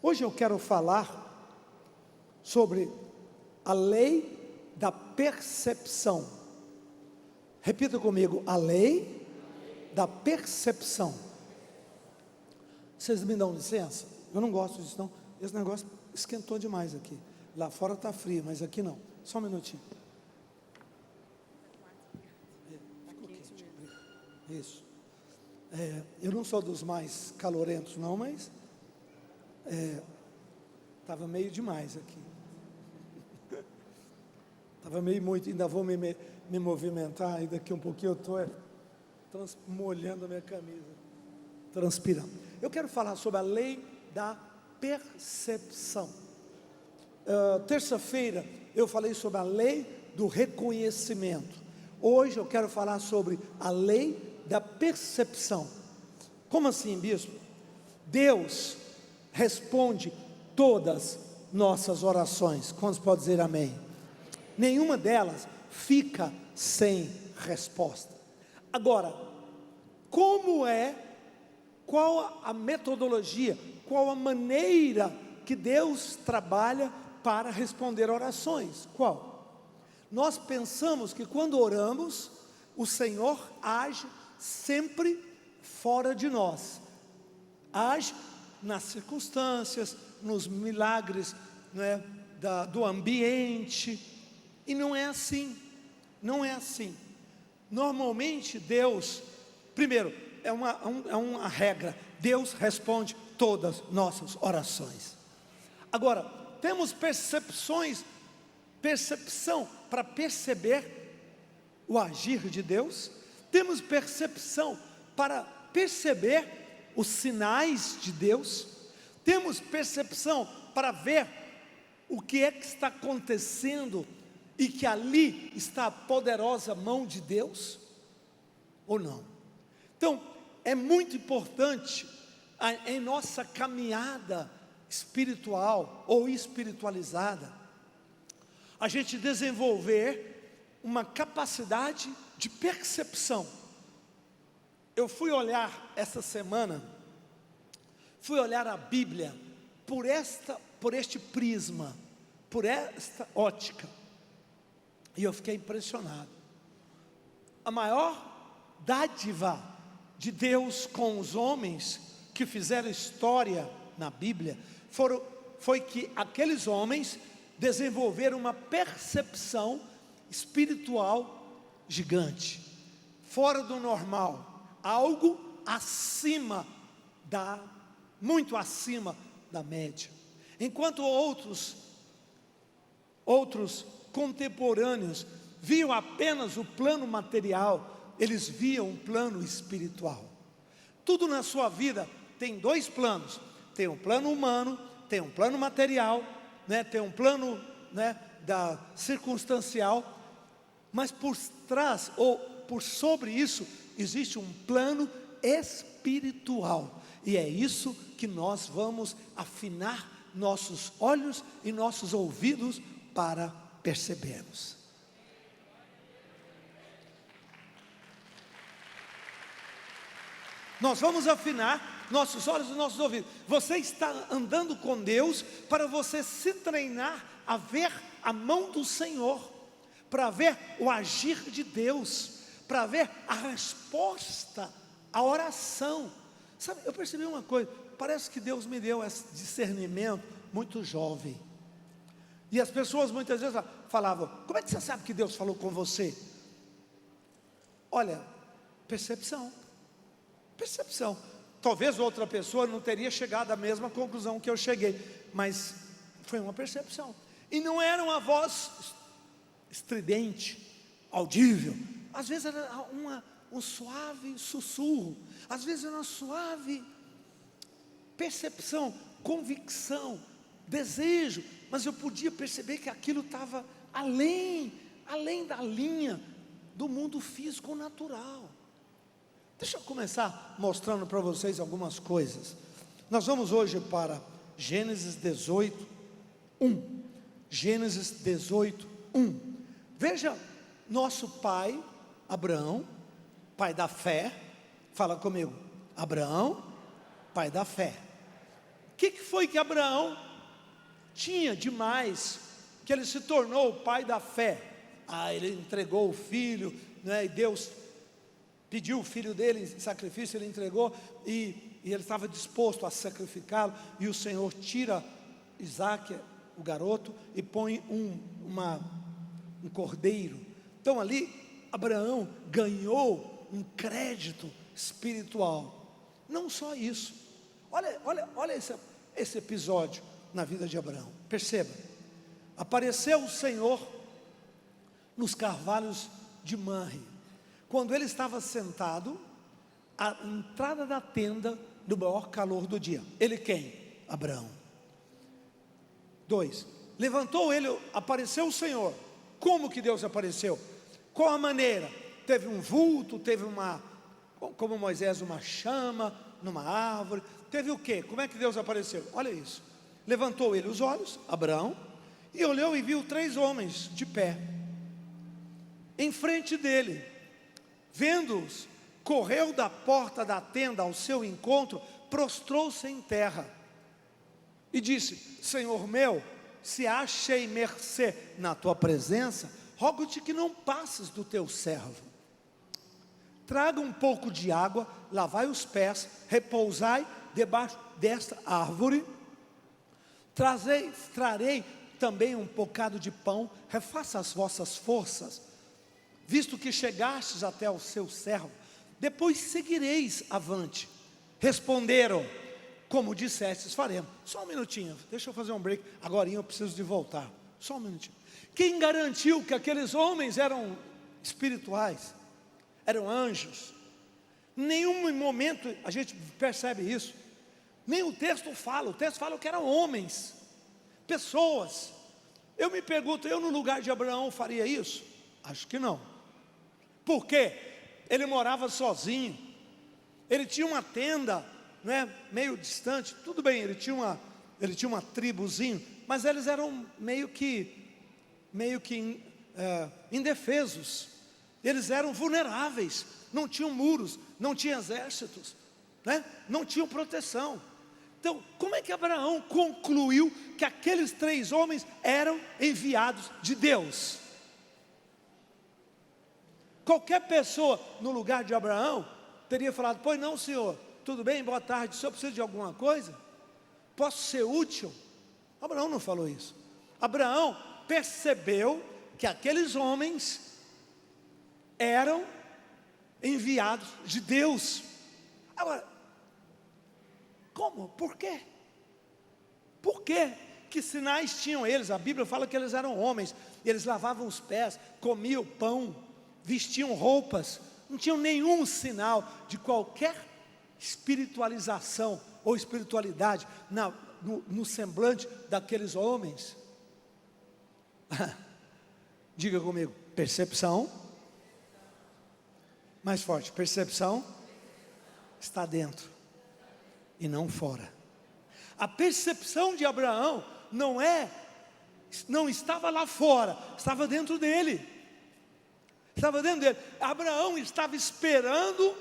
Hoje eu quero falar sobre a lei da percepção. Repita comigo: a lei da percepção. Vocês me dão licença? Eu não gosto disso não. Esse negócio esquentou demais aqui. Lá fora está frio, mas aqui não. Só um minutinho. Ficou quente. Isso. Eu não sou dos mais calorentos não, mas estava meio demais aqui. Estava meio muito, ainda vou me movimentar, e daqui um pouquinho eu estou molhando a minha camisa, transpirando. Eu quero falar sobre a lei da percepção. Terça-feira eu falei sobre a lei do reconhecimento. Hoje eu quero falar sobre a lei da percepção. Como assim, bispo? Deus responde todas nossas orações. Quantos podem dizer amém? Nenhuma delas fica sem resposta. Agora, qual a metodologia, qual a maneira que Deus trabalha para responder orações? Qual? Nós pensamos que quando oramos, o Senhor age sempre fora de nós, age nas circunstâncias, nos milagres, do ambiente, e não é assim, não é assim. Normalmente Deus, primeiro, é uma regra, Deus responde todas nossas orações. Agora, temos percepção para perceber o agir de Deus, temos percepção para perceber os sinais de Deus, temos percepção para ver o que é que está acontecendo e que ali está a poderosa mão de Deus, ou não? Então, é muito importante em nossa caminhada espiritual ou espiritualizada, a gente desenvolver uma capacidade de percepção. Eu fui olhar essa semana, a Bíblia por este prisma, por esta ótica, e eu fiquei impressionado. A maior dádiva de Deus com os homens que fizeram história na Bíblia foi que aqueles homens desenvolveram uma percepção espiritual gigante, fora do normal, algo muito acima da média. Enquanto outros contemporâneos viam apenas o plano material, eles viam um plano espiritual. Tudo na sua vida tem dois planos: tem um plano humano, tem um plano material, tem um plano da circunstancial, mas por trás ou por sobre isso existe um plano espiritual, e é isso que nós vamos afinar nossos olhos e nossos ouvidos para percebermos. Nós vamos afinar nossos olhos e nossos ouvidos. Você está andando com Deus para você se treinar a ver a mão do Senhor, para ver o agir de Deus, para ver a resposta à oração. Sabe, eu percebi uma coisa, parece que Deus me deu esse discernimento muito jovem. E as pessoas muitas vezes falavam: como é que você sabe que Deus falou com você? Olha, percepção. Talvez outra pessoa não teria chegado à mesma conclusão que eu cheguei, mas foi uma percepção. E não era uma voz estridente, audível. Às vezes era um suave sussurro, às vezes era uma suave percepção, convicção, desejo, mas eu podia perceber que aquilo estava além da linha do mundo físico natural. Deixa eu começar mostrando para vocês algumas coisas. Nós vamos hoje para Gênesis 18, 1. Gênesis 18, 1. Veja, nosso pai Abraão, pai da fé. Fala comigo: Abraão, pai da fé. que foi que Abraão tinha demais, que ele se tornou o pai da fé? Ele entregou o filho, né, e Deus pediu o filho dele em sacrifício, ele entregou, e ele estava disposto a sacrificá-lo, e o Senhor tira Isaque, o garoto, e põe um cordeiro. Então ali, Abraão ganhou um crédito espiritual. Não só isso, olha esse episódio na vida de Abraão. Perceba, apareceu o Senhor nos carvalhos de Manre, quando ele estava sentado à entrada da tenda do maior calor do dia. Ele quem? Abraão. 2, levantou ele, apareceu o Senhor. Como que Deus apareceu? Qual a maneira? Teve um vulto, teve como Moisés, uma chama numa árvore. Teve o quê? Como é que Deus apareceu? Olha isso. Levantou ele os olhos, Abraão, e olhou e viu 3 homens de pé em frente dele. Vendo-os, correu da porta da tenda ao seu encontro, prostrou-se em terra e disse: Senhor meu, se achei mercê na tua presença, rogo-te que não passes do teu servo. Traga um pouco de água, lavai os pés, repousai debaixo desta árvore. Trarei também um bocado de pão, refaça as vossas forças, visto que chegastes até o seu servo, depois seguireis avante. Responderam: como dissestes, faremos. Só um minutinho, deixa eu fazer um break, agora eu preciso de voltar, só um minutinho. Quem garantiu que aqueles homens eram espirituais, eram anjos? Em nenhum momento a gente percebe isso, nem o texto fala que eram homens, pessoas. Eu me pergunto, eu no lugar de Abraão faria isso? Acho que não. Por quê? Ele morava sozinho, ele tinha uma tenda, né, meio distante. Tudo bem, ele tinha uma tribuzinho, mas eles eram meio que indefesos. Eles eram vulneráveis, não tinham muros, não tinham exércitos, né? Não tinham proteção. Então, como é que Abraão concluiu que aqueles 3 homens eram enviados de Deus? Qualquer pessoa no lugar de Abraão teria falado: pois não, senhor, tudo bem, boa tarde, o senhor precisa de alguma coisa? Posso ser útil? Abraão não falou isso. Abraão percebeu que aqueles homens eram enviados de Deus. Agora, como? Por quê? Por quê? Que sinais tinham eles? A Bíblia fala que eles eram homens, eles lavavam os pés, comiam pão, vestiam roupas, não tinham nenhum sinal de qualquer espiritualização ou espiritualidade no semblante daqueles homens. Diga comigo: percepção. Mais forte: percepção está dentro e não fora. A percepção de Abraão não estava lá fora, estava dentro dele. Estava dentro dele. Abraão estava esperando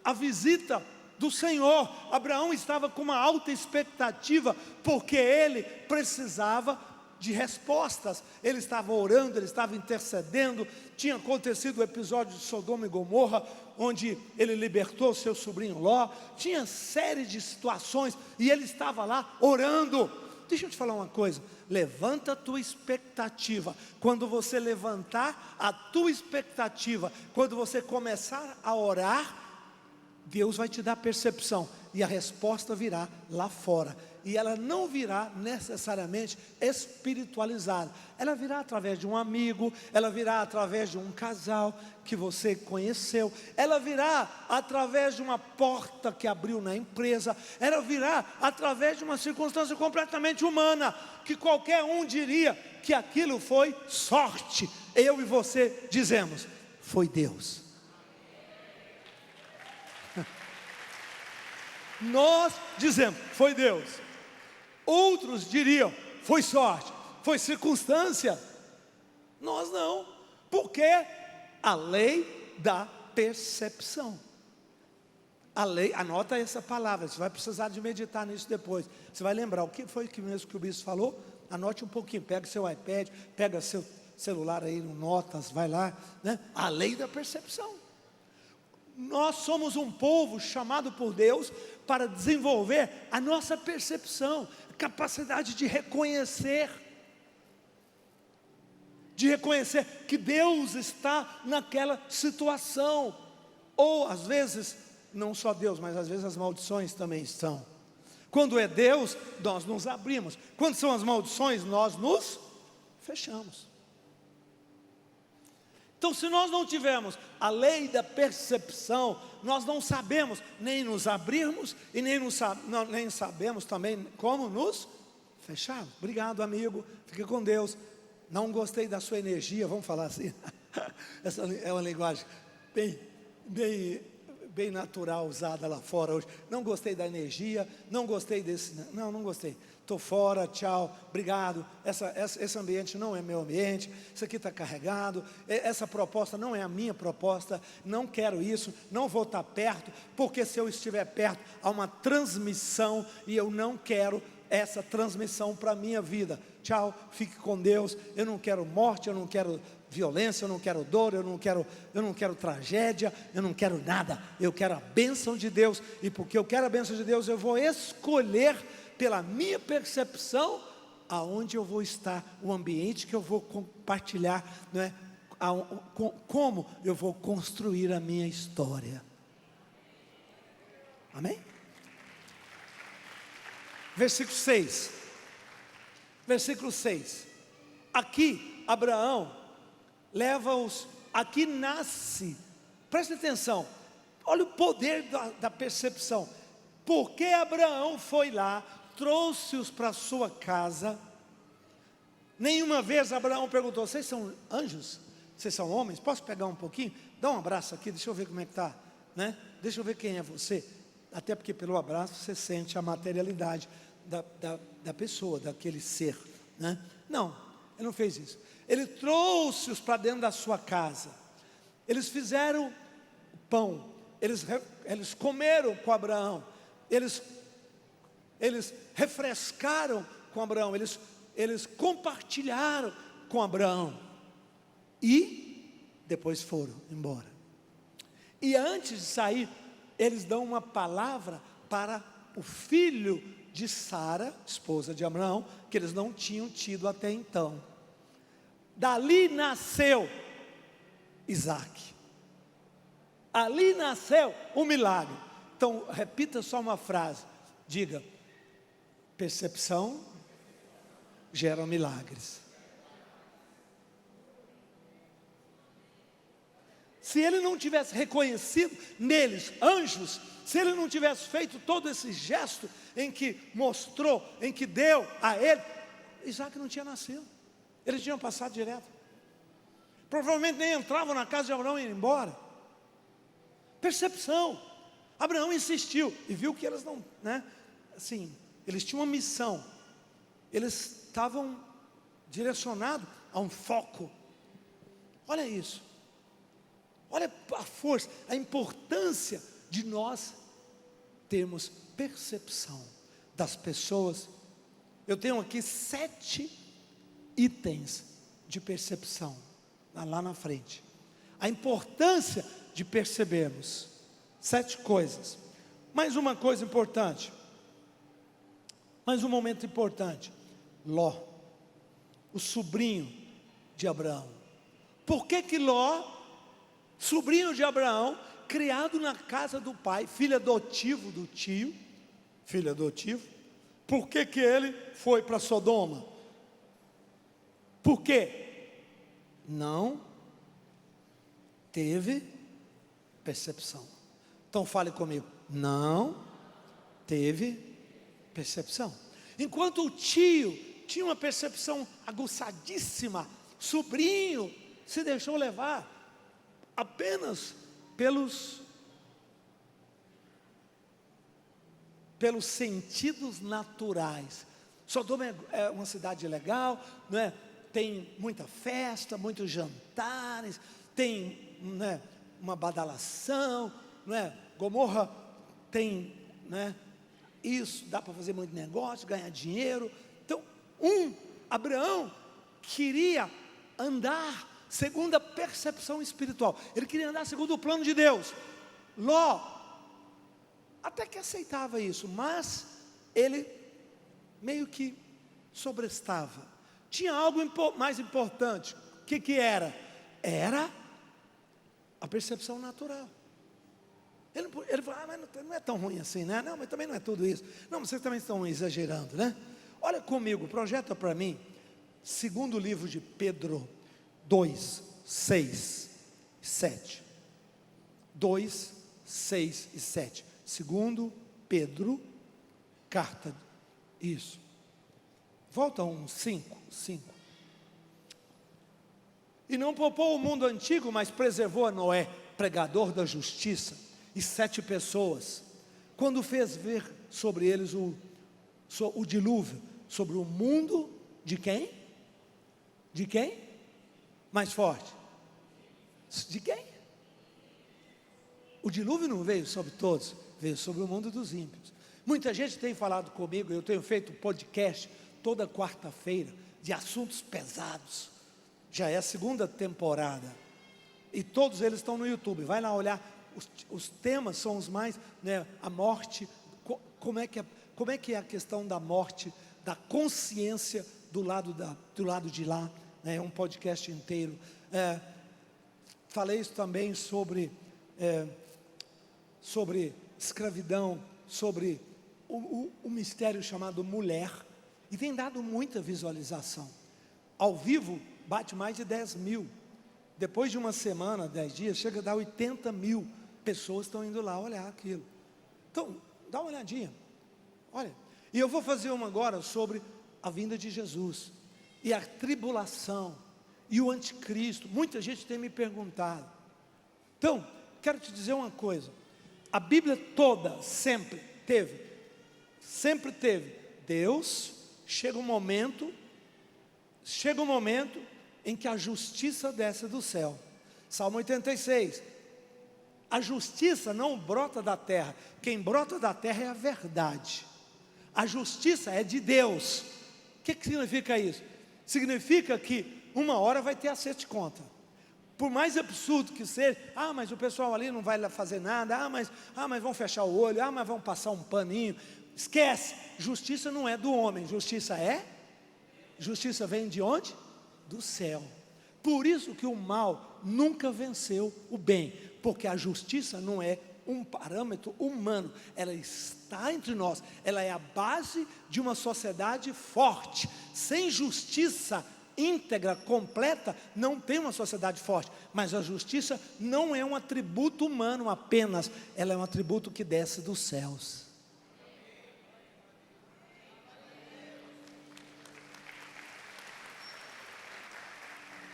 a visita do Senhor. Abraão estava com uma alta expectativa, porque ele precisava de respostas. Ele estava orando, ele estava intercedendo. Tinha acontecido o episódio de Sodoma e Gomorra, onde ele libertou seu sobrinho Ló. Tinha série de situações, e ele estava lá orando. Deixa eu te falar uma coisa: levanta a tua expectativa. Quando você levantar a tua expectativa, quando você começar a orar, Deus vai te dar percepção, e a resposta virá lá fora. E ela não virá necessariamente espiritualizada. Ela virá através de um amigo, ela virá através de um casal que você conheceu, ela virá através de uma porta que abriu na empresa, ela virá através de uma circunstância completamente humana, que qualquer um diria que aquilo foi sorte. Eu e você dizemos: foi Deus. Nós dizemos: foi Deus. Outros diriam: foi sorte, foi circunstância. Nós não, porque a lei da percepção. A lei, anota essa palavra, você vai precisar de meditar nisso depois. Você vai lembrar o que foi que mesmo que o bispo falou. Anote um pouquinho, pega seu iPad, pega seu celular aí no Notas, vai lá, né? A lei da percepção. Nós somos um povo chamado por Deus para desenvolver a nossa percepção, a capacidade de reconhecer que Deus está naquela situação. Ou às vezes, não só Deus, mas às vezes as maldições também estão. Quando é Deus, nós nos abrimos. Quando são as maldições, nós nos fechamos. Então, se nós não tivermos a lei da percepção, nós não sabemos nem nos abrirmos e nem sabemos também como nos fecharmos. Obrigado, amigo, fique com Deus. Não gostei da sua energia, vamos falar assim. Essa é uma linguagem bem natural usada lá fora hoje. Não gostei da energia, não gostei desse. Não gostei. Estou fora, tchau, obrigado. Esse ambiente não é meu ambiente. Isso aqui está carregado. Essa proposta não é a minha proposta. Não quero isso. Não vou estar perto, porque se eu estiver perto, há uma transmissão e eu não quero essa transmissão para a minha vida. Tchau, fique com Deus. Eu não quero morte, eu não quero violência, eu não quero dor, eu não quero tragédia, eu não quero nada. Eu quero a bênção de Deus. E porque eu quero a bênção de Deus, eu vou escolher pela minha percepção aonde eu vou estar, o ambiente que eu vou compartilhar, não é? Como eu vou construir a minha história. Amém? Versículo 6. Versículo 6. Aqui Abraão leva-os, aqui nasce, presta atenção, olha o poder da percepção. Porque Abraão foi lá, trouxe-os para sua casa. Nenhuma vez Abraão perguntou: vocês são anjos? Vocês são homens? Posso pegar um pouquinho? Dá um abraço aqui, deixa eu ver como é que está, né? Deixa eu ver quem é você. Até porque pelo abraço você sente a materialidade da pessoa, daquele ser, né? Não, ele não fez isso. Ele trouxe-os para dentro da sua casa. Eles fizeram pão, eles comeram com Abraão, eles refrescaram com Abraão, eles compartilharam com Abraão e depois foram embora. E antes de sair, eles dão uma palavra para o filho de Sara, esposa de Abraão, que eles não tinham tido até então. Dali nasceu Isaac. Ali nasceu o milagre. Então, repita só uma frase. Diga: percepção gera milagres. Se ele não tivesse reconhecido neles anjos, se ele não tivesse feito todo esse gesto em que mostrou, em que deu a ele, Isaac não tinha nascido. Eles tinham passado direto. Provavelmente nem entravam na casa de Abraão e iam embora. Percepção. Abraão insistiu e viu que eles não, né? Assim, eles tinham uma missão. Eles estavam direcionados a um foco. Olha isso. Olha a força, a importância de nós termos percepção das pessoas. Eu tenho aqui 7 itens de percepção, lá na frente. A importância de percebermos 7 coisas. Mais uma coisa importante, mais um momento importante. Ló, o sobrinho de Abraão. Por que Ló, sobrinho de Abraão, criado na casa do pai, filho adotivo do tio, por que ele foi para Sodoma? Por quê? Não teve percepção. Então fale comigo: não teve percepção. Enquanto o tio tinha uma percepção aguçadíssima, sobrinho se deixou levar apenas pelos sentidos naturais. Sodoma é uma cidade legal, não é? Tem muita festa, muitos jantares, tem, não é, uma badalação, não é? Gomorra tem, né, isso, dá para fazer muito negócio, ganhar dinheiro. Então, Abraão queria andar segundo a percepção espiritual, ele queria andar segundo o plano de Deus. Ló até que aceitava isso, mas ele meio que sobrestava. Tinha algo mais importante. O que era? Era a percepção natural. Ele falou, mas não é tão ruim assim, né? Não, mas também não é tudo isso. Não, vocês também estão exagerando, né? Olha comigo, projeta para mim, segundo livro de Pedro 2, 6, 7. 2, 6 e 7. Segundo Pedro, carta, isso. Volta 5. E não poupou o mundo antigo, mas preservou a Noé, pregador da justiça, e 7 pessoas, quando fez vir sobre eles o dilúvio, sobre o mundo de quem? De quem? Mais forte. De quem? O dilúvio não veio sobre todos, veio sobre o mundo dos ímpios. Muita gente tem falado comigo, eu tenho feito podcast toda quarta-feira, de assuntos pesados. Já é a 2ª temporada, e todos eles estão no YouTube. Vai lá olhar, os temas são os mais, né, a morte, como é que é a questão da morte, da consciência do lado de lá, né, é um podcast inteiro. Falei isso também sobre escravidão, sobre o mistério chamado mulher, e tem dado muita visualização. Ao vivo bate mais de 10 mil, depois de uma semana, 10 dias, chega a dar 80 mil pessoas estão indo lá olhar aquilo. Então, dá uma olhadinha, olha, e eu vou fazer uma agora sobre a vinda de Jesus, e a tribulação, e o anticristo. Muita gente tem me perguntado. Então, quero te dizer uma coisa, a Bíblia toda sempre teve, Deus, chega um momento em que a justiça desce do céu. Salmo 86, a justiça não brota da terra, quem brota da terra é a verdade, a justiça é de Deus. O que significa isso? Significa que uma hora vai ter acerto de conta. Por mais absurdo que seja, mas o pessoal ali não vai lá fazer nada, mas vão fechar o olho, mas vão passar um paninho. Esquece, justiça não é do homem, justiça vem de onde? Do céu. Por isso que o mal nunca venceu o bem, porque a justiça não é um parâmetro humano, ela está entre nós, ela é a base de uma sociedade forte. Sem justiça íntegra, completa, não tem uma sociedade forte. Mas a justiça não é um atributo humano apenas, ela é um atributo que desce dos céus.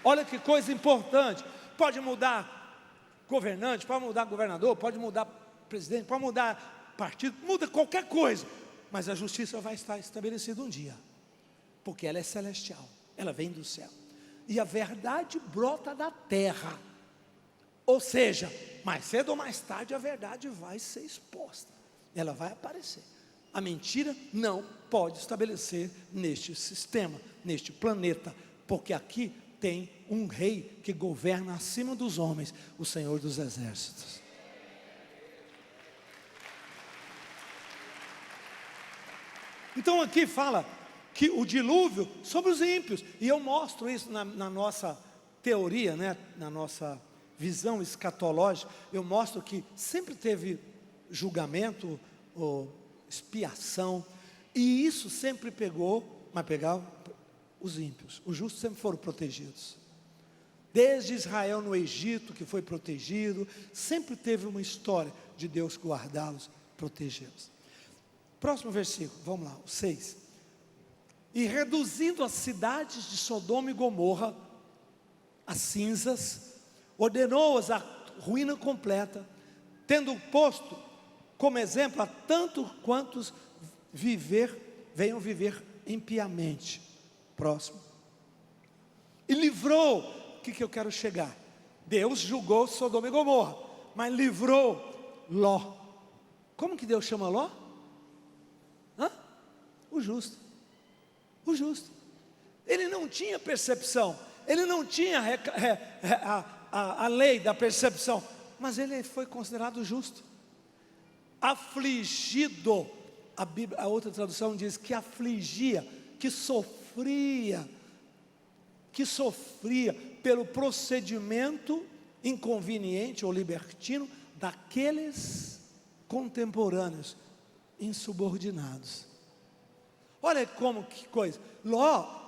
Olha que coisa importante, pode mudar governante, pode mudar governador, pode mudar presidente, pode mudar partido, muda qualquer coisa, mas a justiça vai estar estabelecida um dia, porque ela é celestial, ela vem do céu, e a verdade brota da terra, ou seja, mais cedo ou mais tarde a verdade vai ser exposta, ela vai aparecer. A mentira não pode estabelecer neste sistema, neste planeta, porque aqui tem um rei que governa acima dos homens, o Senhor dos exércitos. Então aqui fala que o dilúvio sobre os ímpios, e eu mostro isso na nossa teoria, né, na nossa visão escatológica, eu mostro que sempre teve julgamento, ou expiação, e isso sempre pegava os ímpios. Os justos sempre foram protegidos, desde Israel no Egito, que foi protegido, sempre teve uma história de Deus guardá-los, protegê-los. Próximo versículo, vamos lá, o 6. E reduzindo as cidades de Sodoma e Gomorra a cinzas, ordenou-as à ruína completa, tendo posto como exemplo a tanto quantos venham viver impiamente. Próximo. E livrou, o que eu quero chegar? Deus julgou Sodoma e Gomorra, mas livrou Ló. Como que Deus chama Ló? Hã? O justo. O justo. Ele não tinha percepção, ele não tinha a lei da percepção, mas ele foi considerado justo. Afligido, a outra tradução diz que afligia, que sofria pelo procedimento inconveniente ou libertino daqueles contemporâneos insubordinados. Olha como que coisa. Ló,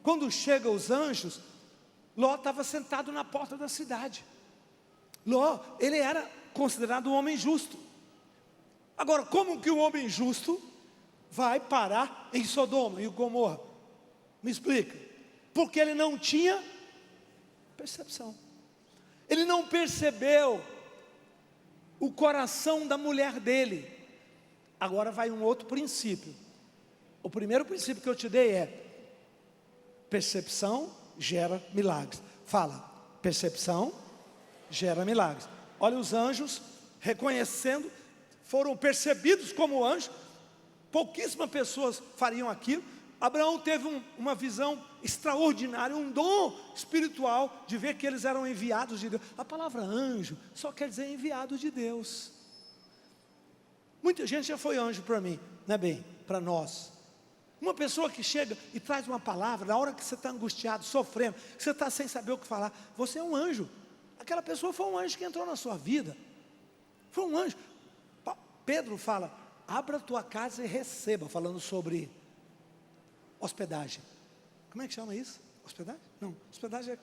quando chegam os anjos, Ló estava sentado na porta da cidade. Ló, ele era considerado um homem justo. Agora, como que um homem justo vai parar em Sodoma e Gomorra? Me explica. Porque ele não tinha percepção. Ele não percebeu o coração da mulher dele. Agora vai um outro princípio. O primeiro princípio que eu te dei é: percepção gera milagres. Fala, percepção gera milagres. Olha, os anjos reconhecendo, foram percebidos como anjos. Pouquíssimas pessoas fariam aquilo. Abraão teve uma visão extraordinária, um dom espiritual de ver que eles eram enviados de Deus. A palavra anjo só quer dizer enviado de Deus. Muita gente já foi anjo para mim, não é bem? Para nós. Uma pessoa que chega e traz uma palavra, na hora que você está angustiado, sofrendo, que você está sem saber o que falar, você é um anjo. Aquela pessoa foi um anjo que entrou na sua vida. Foi um anjo. Pedro fala: abra a tua casa e receba, falando sobre hospedagem. Como é que chama isso? Hospedagem? Não, hospedagem é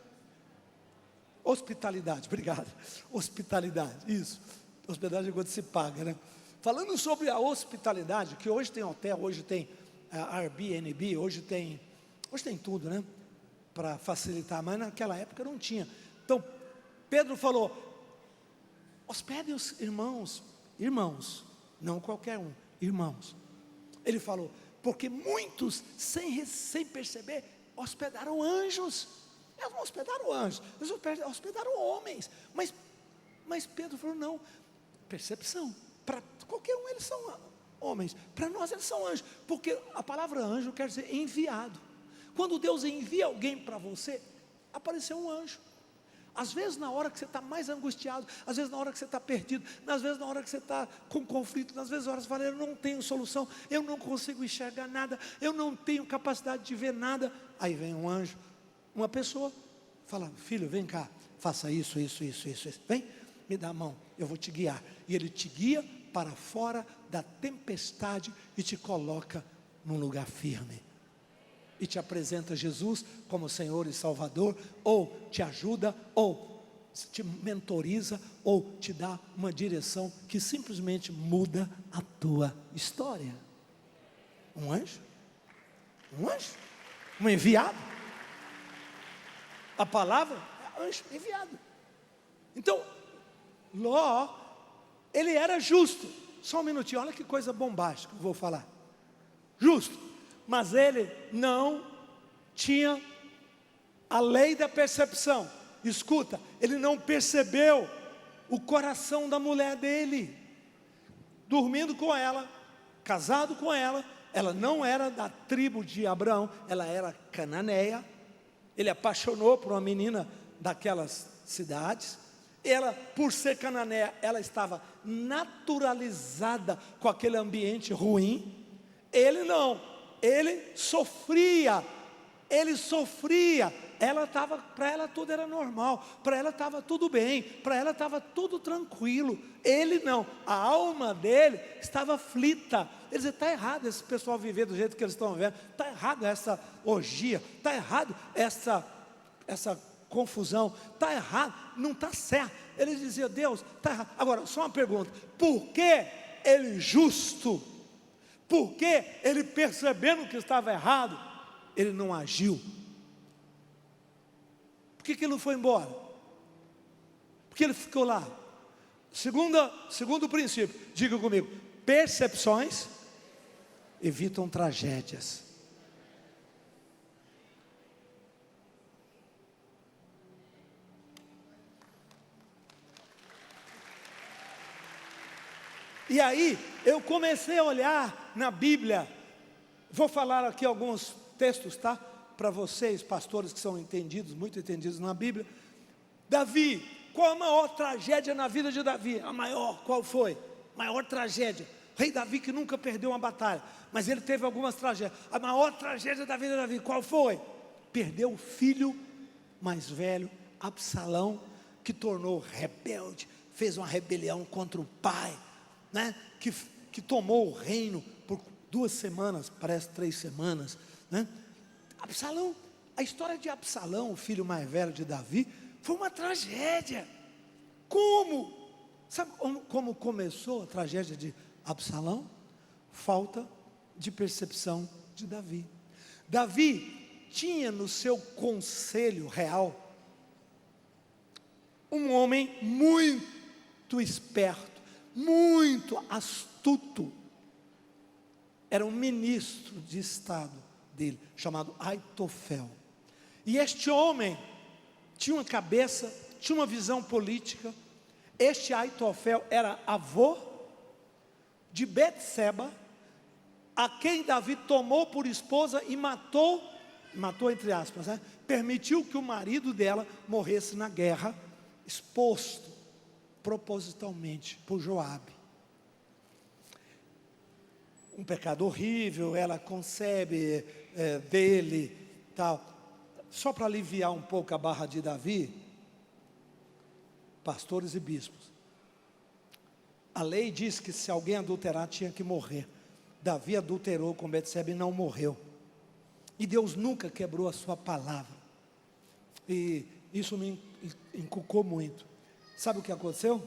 hospitalidade, obrigado. Hospitalidade, isso. Hospedagem é quando se paga, né? Falando sobre a hospitalidade, que hoje tem hotel, hoje tem Airbnb, hoje tem tudo, né? Para facilitar, mas naquela época não tinha. Então, Pedro falou: hospedem os irmãos, não qualquer um, irmãos. Ele falou, porque muitos, sem perceber, hospedaram anjos. Eles não hospedaram anjos, eles hospedaram homens. Mas Pedro falou: não, percepção. Para qualquer um eles são homens, para nós eles são anjos. Porque a palavra anjo quer dizer enviado. Quando Deus envia alguém para você, apareceu um anjo. Às vezes na hora que você está mais angustiado, às vezes na hora que você está perdido, às vezes na hora que você está com conflito, às vezes na hora que você fala: eu não tenho solução, eu não consigo enxergar nada, eu não tenho capacidade de ver nada. Aí vem um anjo, uma pessoa, fala: filho, vem cá, faça isso, vem, me dá a mão, eu vou te guiar. E ele te guia para fora da tempestade e te coloca num lugar firme. E te apresenta Jesus como Senhor e Salvador, ou te ajuda, ou te mentoriza, ou te dá uma direção que simplesmente muda a tua história. Um anjo? Um enviado? A palavra é anjo, enviado. Então, Ló, ele era justo. Só um minutinho, olha que coisa bombástica que eu vou falar. Justo. Mas ele não tinha a lei da percepção. Escuta, ele não percebeu o coração da mulher dele. Dormindo com ela, casado com ela, ela não era da tribo de Abraão, ela era cananeia. Ele apaixonou por uma menina daquelas cidades. Ela, por ser cananeia, ela estava naturalizada com aquele ambiente ruim. Ele não. Ele sofria, ela estava, para ela tudo era normal, para ela estava tudo bem, para ela estava tudo tranquilo. Ele não, a alma dele estava aflita. Ele dizia: está errado esse pessoal viver do jeito que eles estão vivendo, está errado essa orgia, está errado essa confusão, está errado, não está certo. Ele dizia: Deus, está errado. Agora, só uma pergunta: por que ele justo? Porque ele, percebendo que estava errado, ele não agiu. Por que ele não foi embora? Porque ele ficou lá. Segundo princípio, diga comigo: percepções evitam tragédias. E aí eu comecei a olhar na Bíblia. Vou falar aqui alguns textos, tá? Para vocês, pastores que são entendidos, muito entendidos na Bíblia. Davi, qual a maior tragédia na vida de Davi? A maior, qual foi? Maior tragédia. Rei Davi que nunca perdeu uma batalha, mas ele teve algumas tragédias. A maior tragédia da vida de Davi, qual foi? Perdeu o filho mais velho, Absalão, que tornou rebelde, fez uma rebelião contra o pai, né? Que tomou o reino por 2 semanas, parece 3 semanas, né? Absalão, a história de Absalão, o filho mais velho de Davi, foi uma tragédia. Como? Sabe como começou a tragédia de Absalão? Falta de percepção de Davi. Davi tinha no seu conselho real um homem muito esperto, muito astuto. Era um ministro de estado dele, chamado Aitofel. E este homem tinha uma cabeça, tinha uma visão política. Este Aitofel era avô de Betseba, a quem Davi tomou por esposa e matou entre aspas, né? Permitiu que o marido dela morresse na guerra, exposto propositalmente por Joabe. Um pecado horrível, ela concebe dele, tal. Só para aliviar um pouco a barra de Davi, pastores e bispos, a lei diz que se alguém adulterar tinha que morrer. Davi adulterou com Betseba e não morreu. E Deus nunca quebrou a sua palavra. E isso me encucou muito. Sabe o que aconteceu?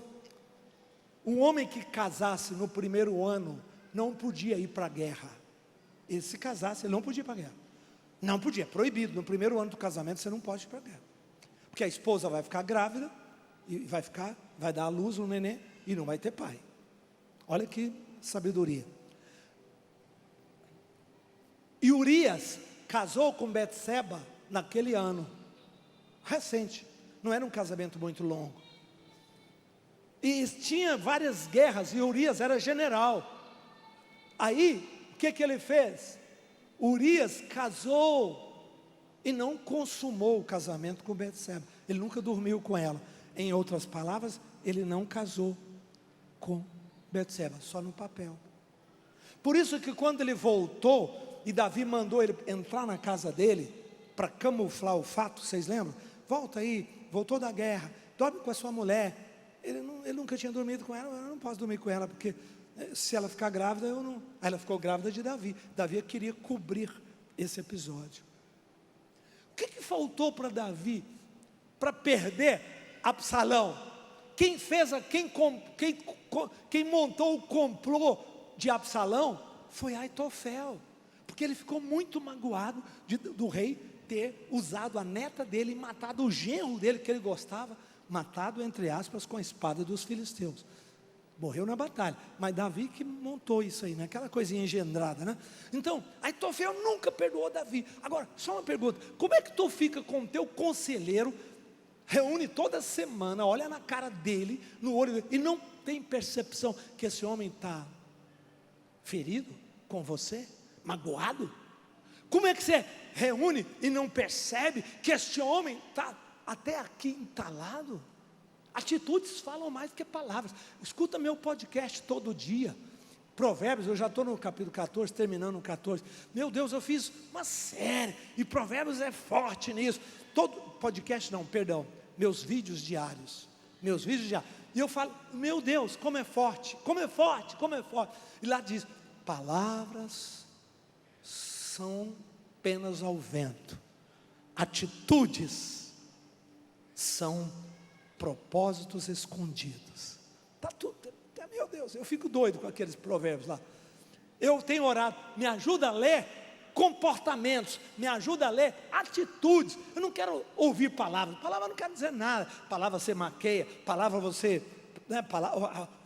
Um homem que casasse no primeiro ano não podia ir para a guerra. Ele se casasse, ele não podia ir para a guerra. Não podia, proibido. No primeiro ano do casamento você não pode ir para a guerra. Porque a esposa vai ficar grávida e vai dar à luz um neném e não vai ter pai. Olha que sabedoria. E Urias casou com Betseba naquele ano, recente, não era um casamento muito longo. E tinha várias guerras, e Urias era general. Aí, o que ele fez? Urias casou e não consumou o casamento com Betseba. Ele nunca dormiu com ela. Em outras palavras, ele não casou com Betseba, só no papel. Por isso que quando ele voltou, e Davi mandou ele entrar na casa dele, para camuflar o fato, vocês lembram? Volta aí, voltou da guerra, dorme com a sua mulher. Ele nunca tinha dormido com ela. Eu não posso dormir com ela, porque se ela ficar grávida, eu não. Aí ela ficou grávida de Davi. Davi queria cobrir esse episódio. O que faltou para Davi, para perder Absalão? Quem montou o complô de Absalão foi Aitofel, porque ele ficou muito magoado do rei ter usado a neta dele e matado o genro dele que ele gostava, matado entre aspas com a espada dos filisteus. Morreu na batalha, mas Davi que montou isso aí, né? Aquela coisinha engendrada, né? Então, Aitofel nunca perdoou Davi. Agora, só uma pergunta: como é que tu fica com o teu conselheiro, reúne toda semana, olha na cara dele, no olho dele, e não tem percepção que esse homem está ferido com você, magoado? Como é que você reúne e não percebe que este homem está até aqui entalado? Atitudes falam mais que palavras. Escuta meu podcast todo dia. Provérbios, eu já estou no capítulo 14, terminando no 14. Meu Deus, eu fiz uma série, e Provérbios é forte nisso. Meus vídeos diários. E eu falo, meu Deus, como é forte. E lá diz, palavras são penas ao vento, atitudes são propósitos escondidos. Tá tudo, meu Deus, eu fico doido com aqueles provérbios lá. Eu tenho orado, me ajuda a ler comportamentos, me ajuda a ler atitudes. Eu não quero ouvir palavras não quer dizer nada. Palavra você maqueia, palavra você, né,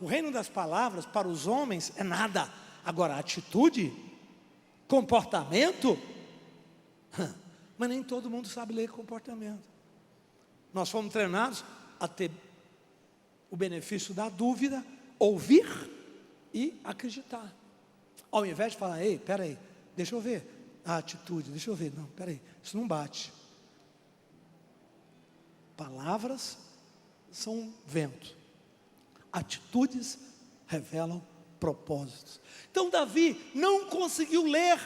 o reino das palavras para os homens é nada. Agora, atitude, comportamento, mas nem todo mundo sabe ler comportamento. Nós fomos treinados a ter o benefício da dúvida, ouvir e acreditar. Ao invés de falar, ei, peraí, deixa eu ver a atitude, deixa eu ver, não, peraí, isso não bate. Palavras são vento, atitudes revelam propósitos. Então Davi não conseguiu ler,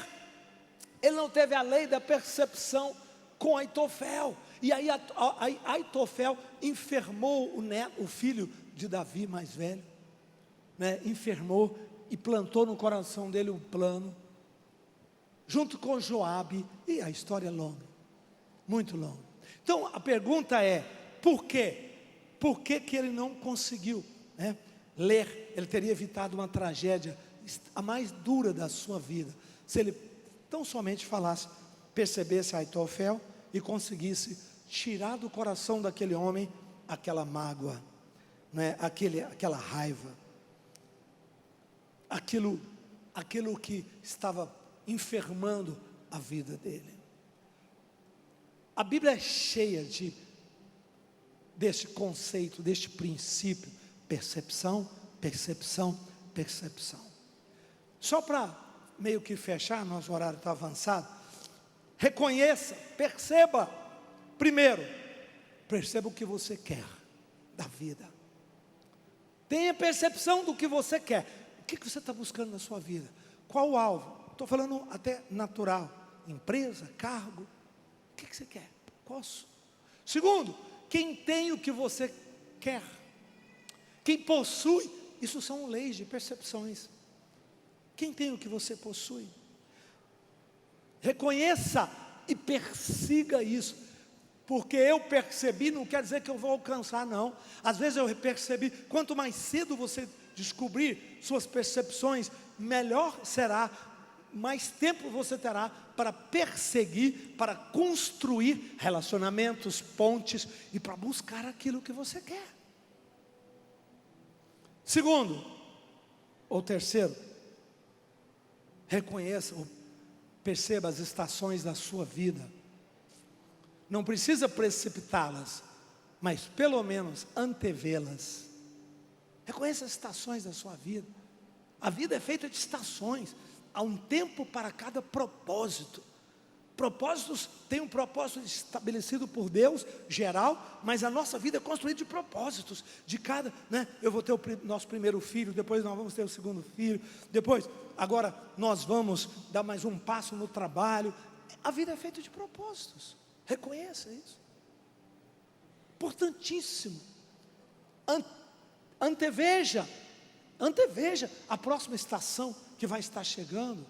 ele não teve a lei da percepção com Aitofel, e aí Aitofel enfermou o filho de Davi mais velho, enfermou e plantou no coração dele um plano, junto com Joabe, e a história é longa, muito longa. Então a pergunta é, por quê? Por que ele não conseguiu ler? Ele teria evitado uma tragédia, a mais dura da sua vida, se ele tão somente falasse, percebesse Aitofel e conseguisse tirar do coração daquele homem aquela mágoa, aquela raiva, aquilo que estava enfermando a vida dele. A Bíblia é cheia deste conceito, deste princípio, percepção, percepção, percepção. Só para meio que fechar, nosso horário está avançado, reconheça, perceba, primeiro, perceba o que você quer da vida, tenha percepção do que você quer, o que você está buscando na sua vida, qual o alvo, estou falando até natural, empresa, cargo, o que você quer, posso. Segundo, quem tem o que você quer, quem possui, isso são leis de percepções, quem tem o que você possui, reconheça e persiga isso, porque eu percebi não quer dizer que eu vou alcançar, não. Às vezes eu percebi, quanto mais cedo você descobrir suas percepções, melhor será, mais tempo você terá para perseguir, para construir relacionamentos, pontes e para buscar aquilo que você quer. Segundo, ou terceiro, reconheça ou perceba as estações da sua vida. Não precisa precipitá-las, mas pelo menos antevê-las. Reconheça as estações da sua vida. A vida é feita de estações. Há um tempo para cada propósito. Propósitos, tem um propósito estabelecido por Deus, geral, mas a nossa vida é construída de propósitos, de cada, eu vou ter o nosso primeiro filho, depois nós vamos ter o segundo filho, depois, agora nós vamos dar mais um passo no trabalho. A vida é feita de propósitos, reconheça isso, importantíssimo. Anteveja a próxima estação que vai estar chegando,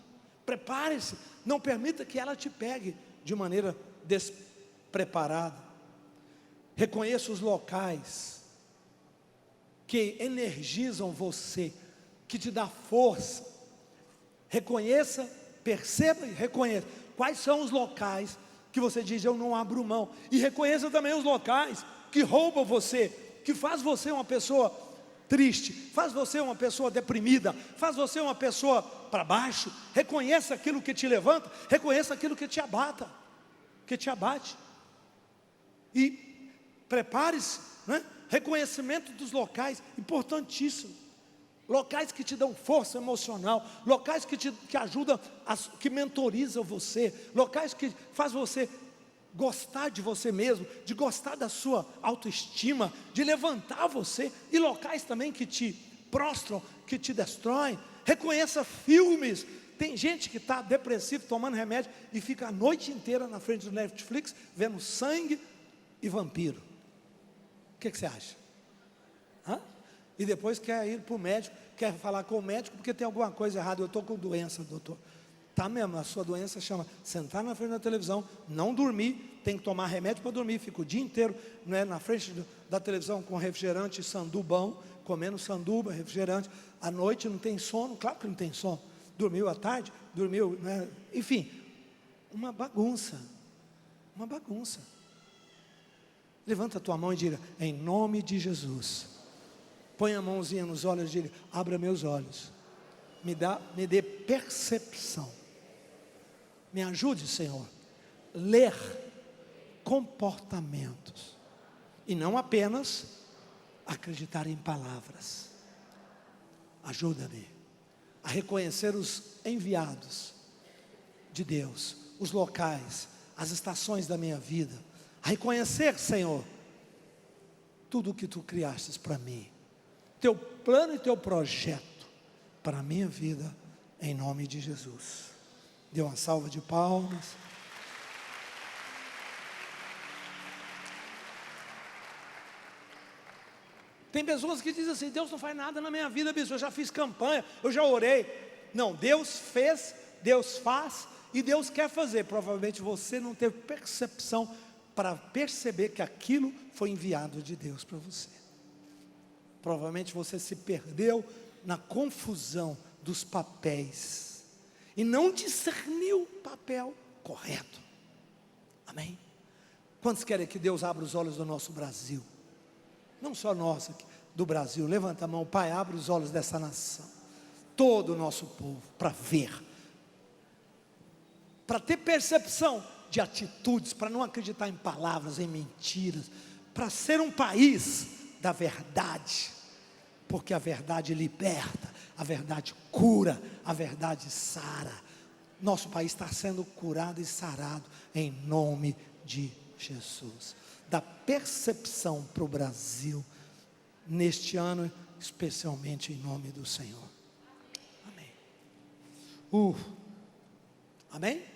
prepare-se, não permita que ela te pegue de maneira despreparada. Reconheça os locais que energizam você, que te dá força. Reconheça, perceba e reconheça quais são os locais que você diz, eu não abro mão. E reconheça também os locais que roubam você, que faz você uma pessoa triste, faz você uma pessoa deprimida, faz você uma pessoa para baixo. Reconheça aquilo que te levanta, reconheça aquilo que te abate. E prepare-se, reconhecimento dos locais, importantíssimo. Locais que te dão força emocional, locais que ajudam, que mentorizam você, locais que faz você gostar de você mesmo, de gostar da sua autoestima, de levantar você, e locais também que te prostram, que te destroem. Reconheça filmes. Tem gente que está depressivo, tomando remédio e fica a noite inteira na frente do Netflix vendo sangue e vampiro. O que você acha? E depois quer ir para o médico, quer falar com o médico porque tem alguma coisa errada. Eu estou com doença, doutor. Tá mesmo, a sua doença chama sentar na frente da televisão, não dormir, tem que tomar remédio para dormir, fica o dia inteiro na frente da televisão com refrigerante e sandubão, comendo sanduba, refrigerante, à noite não tem sono, claro que não tem sono, dormiu à tarde, dormiu, enfim, uma bagunça, levanta a tua mão e diga, em nome de Jesus, põe a mãozinha nos olhos e diga, abra meus olhos, me dê percepção, me ajude, Senhor, ler comportamentos e não apenas acreditar em palavras. Ajuda-me. a reconhecer os enviados de Deus, os locais, as estações da minha vida, a reconhecer, Senhor, tudo o que Tu criastes para mim, Teu plano e Teu projeto para a minha vida, em nome de Jesus. Dê uma salva de palmas. Tem pessoas que dizem assim: Deus não faz nada na minha vida, bispo, eu já fiz campanha, eu já orei. Não, Deus fez, Deus faz e Deus quer fazer. Provavelmente você não teve percepção para perceber que aquilo foi enviado de Deus para você. Provavelmente você se perdeu na confusão dos papéis e não discerniu o papel correto. Amém? Quantos querem que Deus abra os olhos do nosso Brasil? Não só nós aqui, do Brasil. Levanta a mão, Pai, abre os olhos dessa nação, todo o nosso povo, para ver, para ter percepção de atitudes, para não acreditar em palavras, em mentiras, para ser um país da verdade, porque a verdade liberta, a verdade cura, a verdade sara. Nosso país está sendo curado e sarado em nome de Jesus. Dá percepção para o Brasil neste ano, especialmente em nome do Senhor. Amém. Amém?